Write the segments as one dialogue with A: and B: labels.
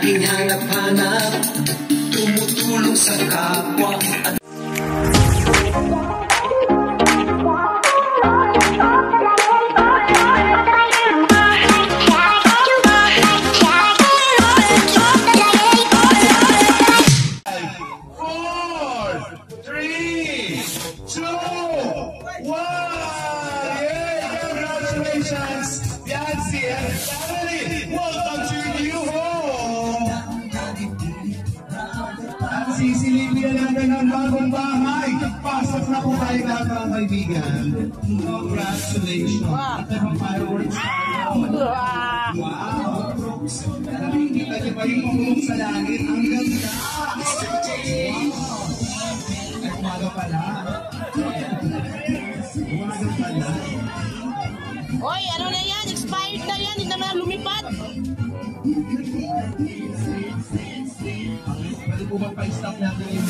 A: aking hanap-hanap, tumutulong sa kapwa at
B: sisilipin natin ang bagong bahay. Pasok na po tayo lahat mga kaibigan. Congratulations. Ito ang fireworks tayo. Wow! Nakikita niyo ba yung pumulong sa langit? Ang ganda! Ay, umaga pala. Umaga pala.
C: Hoy, ano na yan? Expired na yan. Hindi naman lumipad.
B: Pwede po ba pa-stop natin yung...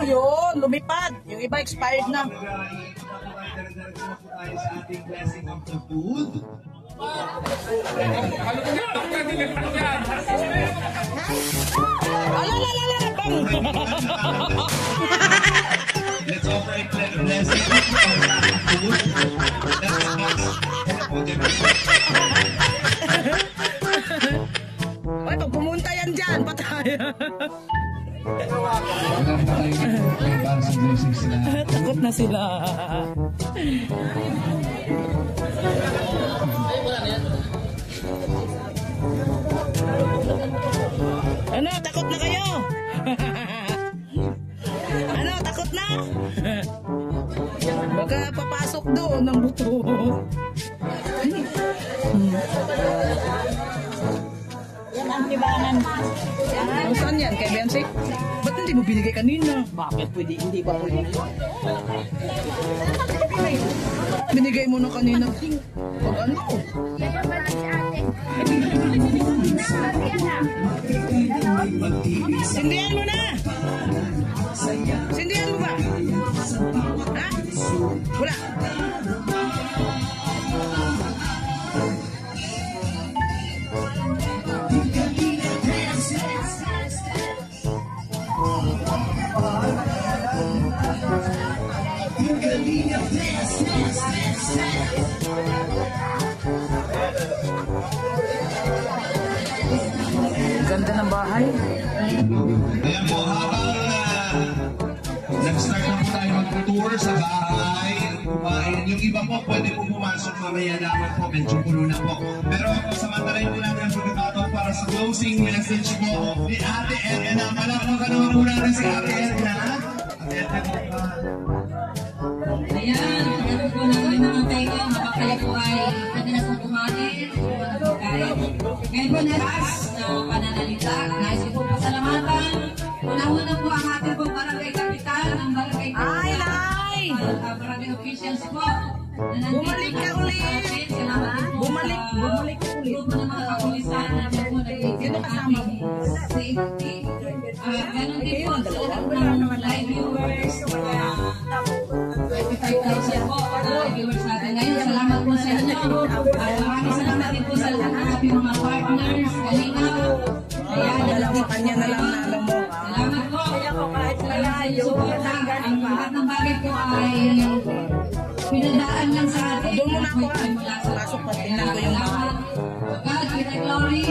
C: Yun, lumipad. Yung iba expired na.
B: Daragdagan po tayo sa ating blessing of the food. Let's offer a blessing of food.
C: Ay, pag pumunta yan dyan, patay. Takot na sila. Ano, takot na kayo? Ano, takot na? Baka papasok doon ng buto. Yan ang tibangan. Saan yan? Kay Beyonce? Ba't hindi mo binigay kanina? Bakit pwede? Hindi ba pwede? Binigay mo na kanina. Pag ano? Sindihan mo na! Sindihan mo ba? Ha? Wala. Ganda ng bahay.
B: Ayan po, habang nag-start na po tayo mag-tour sa bahay, kumain. Yung iba po, pwede po pumasok mamaya naman po, medyo puno na po. Pero samantalayin po natin ang pagkakataon para sa closing message po ni Ate Edna. Palakpakan naman po natin si Ate Edna. Ate Edna po ba?
D: Ayan, ano po namin mga tayo, mapakaya po ay pwede na pong kumain. Ngayon po next na pananalita, nais ko po pasalamatan. Una-una po ang ating pong barangay kapitan, ang barangay kapitan.
C: Ay, Nay!
D: Barangay officials po.
C: Bumalik ka ulit! Bumalik ka ulit.
D: Grupo ng mga kapulisan na po
C: Sino kasama mo?
D: safety. Ganon din po sa lahat ng live viewers. 25,000 po na viewers natin ngayon. Salamat po sa inyo. Maraming salamat din po sa lahat ng ating mga partners. Kanina.
C: Dalawa kanya na lang na alam mo.
D: Salamat po. Kahit malayo. Ang lahat ng bagay po ay pinadaan lang sa atin.
C: Doon muna ako. Pasok pa. Tingnan ko yung mga.
D: God, with the glory.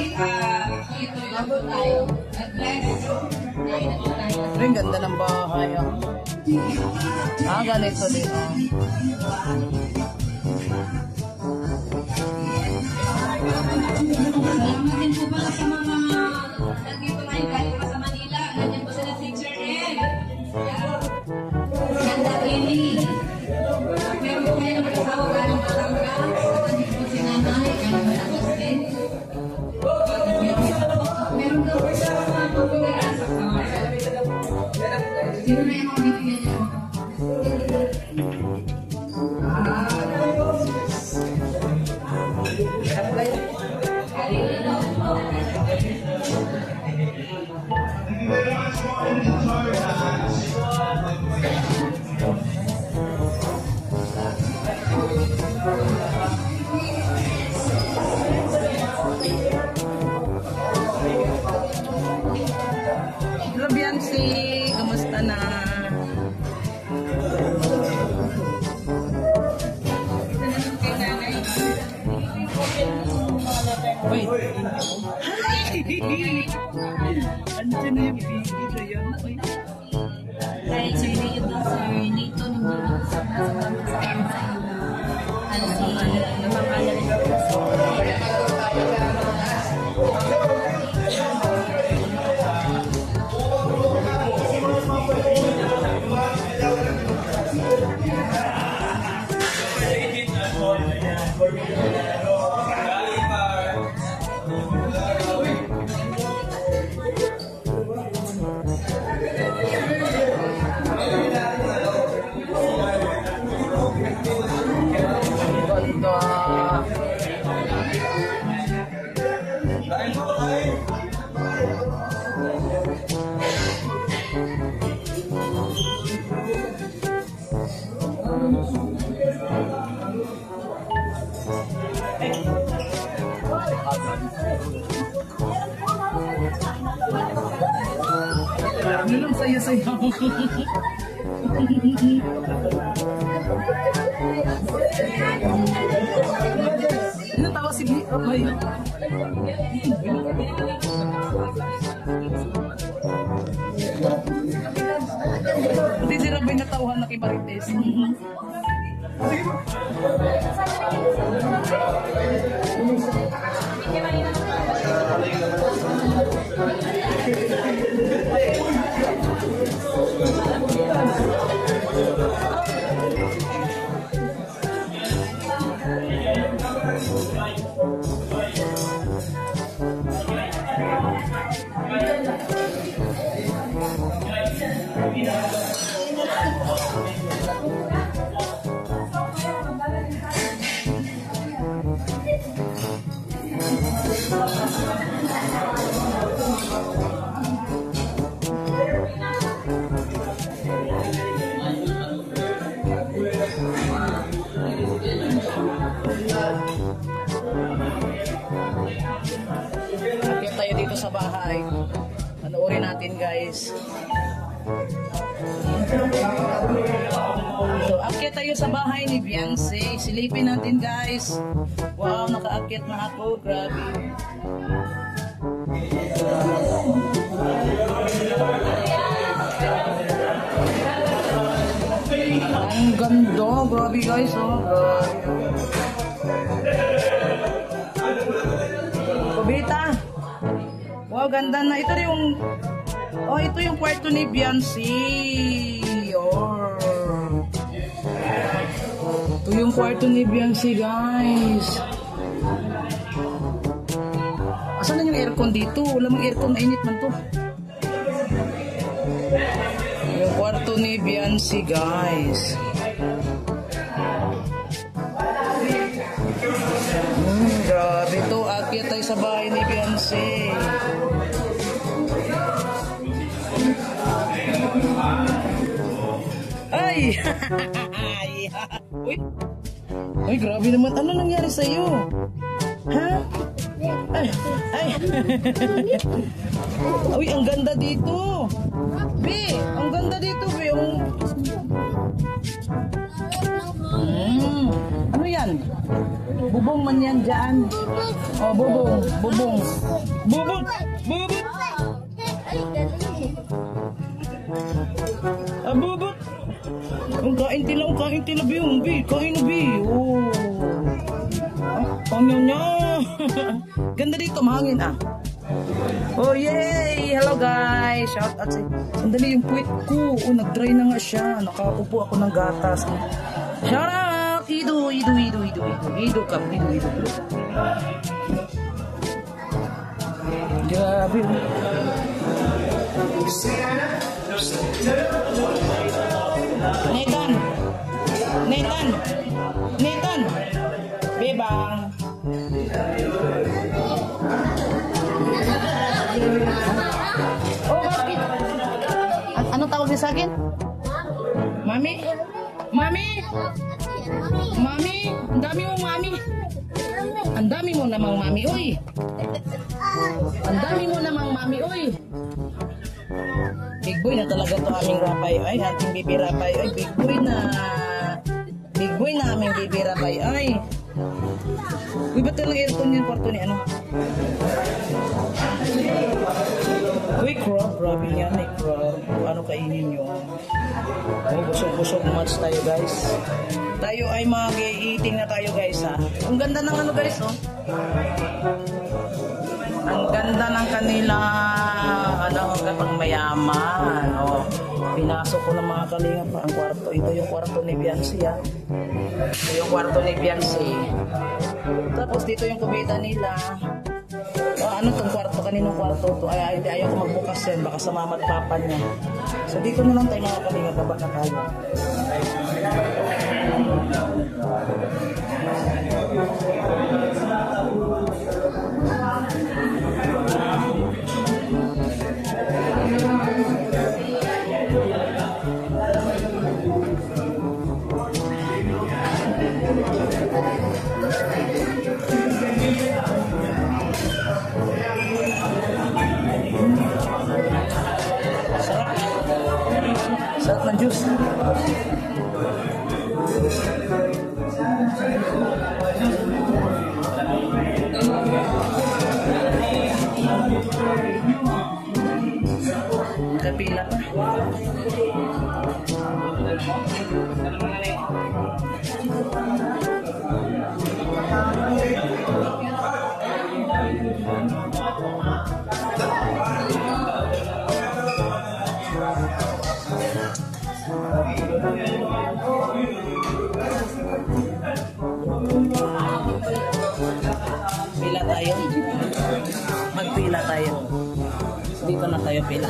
D: Ito yung tayo. God bless.
C: Rin, ganda ng bahay. Ganito din.
D: Salamat din po pala sa mga nandito ngayon galing pa sa Manila. Nandiyan po sila Teacher Ed. Ganda Eli. Meron po kayo mag-asawa galing Batangas. Nandito po si Nanay. Galing Batangas. Meron daw po sa mga pagbigayan. Sino na yung mga bibigyan niyo?
C: Hello, Biancy. Kamusta na? Wait. Andiyan na yung video na yun.
D: Dahil sa video na sir, dito nung sama-sama sa iyo. Ano si napapalan ko sa
C: ano lang saya-saya. Ano tawa si May? Hindi si Rabay natauhan na kay Marites. Akit tayo dito sa bahay. Panoorin natin, guys. So, akit tayo sa bahay ni Beyonce. Silipin natin, guys. Wow, nakaakit na ako. Grabe. Ang ganda. Grabe, guys. Oh, grabe. Kubita. Wow, ganda na. Ito yung ito yung kwarto ni Beyonce. Ito yung kwarto ni Beyonce, guys. Asan na yung aircon dito? Wala mang aircon, mainit man to. Yung kwarto ni Beyonce, guys. Grabe to. Akyat tayo sa bahay ni Beyonce. Ay! Uy! Ay, grabe naman. Ano nangyari sa'yo? Ha? Ay! Ay! Uy, ang ganda dito! Be! Ang ganda dito, Be! Ano yan? Bubong man yan dyan. Oh, bubong. Bubong. Bubot! Bubot! Ah, bubot! Ang kain tila, Be. Kain na, Be. Oh. Ang niya. Ganda dito, mahangin ah. Oh, yay! Hello, guys! Shout out sa... Sandali yung puwit ko. Oh, nag-dry na nga siya. Nakaupo ako ng gatas. Shout out! Ido kam. Grabe. Nathan! Bebang! Oh, bakit? Anong tawag niya sa akin? Mami? Ang dami mo, Mami. Ang dami mo namang, Mami. Uy! Ang dami mo namang mami, oy. Big boy na talaga to aming rapay. Ay, ating bibi rapay. Ay, big boy na. Big boy na aming bibi rapay. Ay. Uy, ba't talagang aircon yung kwarto ni ano? Uy, crab. Grabe yan, may crab. Ano kainin nyo? Oh, busog-busog match tayo, guys. Tayo ay mag-eating na tayo, guys, ha? Ang ganda ng ano, guys, oh. Ang ganda ng kanila, ano, kapag mayaman, oh. Pinasok ko ng mga kalinga pa ang kwarto. Ito yung kwarto ni Biancy, ha? Ito yung kwarto ni Biancy. Tapos dito yung kubita nila. Ano tong kwarto? Kaninong kwarto to? Ay, ayaw ko magbukas yan. Baka sa mama at papa niya. So dito na lang tayo mga kalinga. Baba na tayo. Sarap ng juice. Kapila pa. Pila tayo. Magpila tayo. Dito na tayo pila.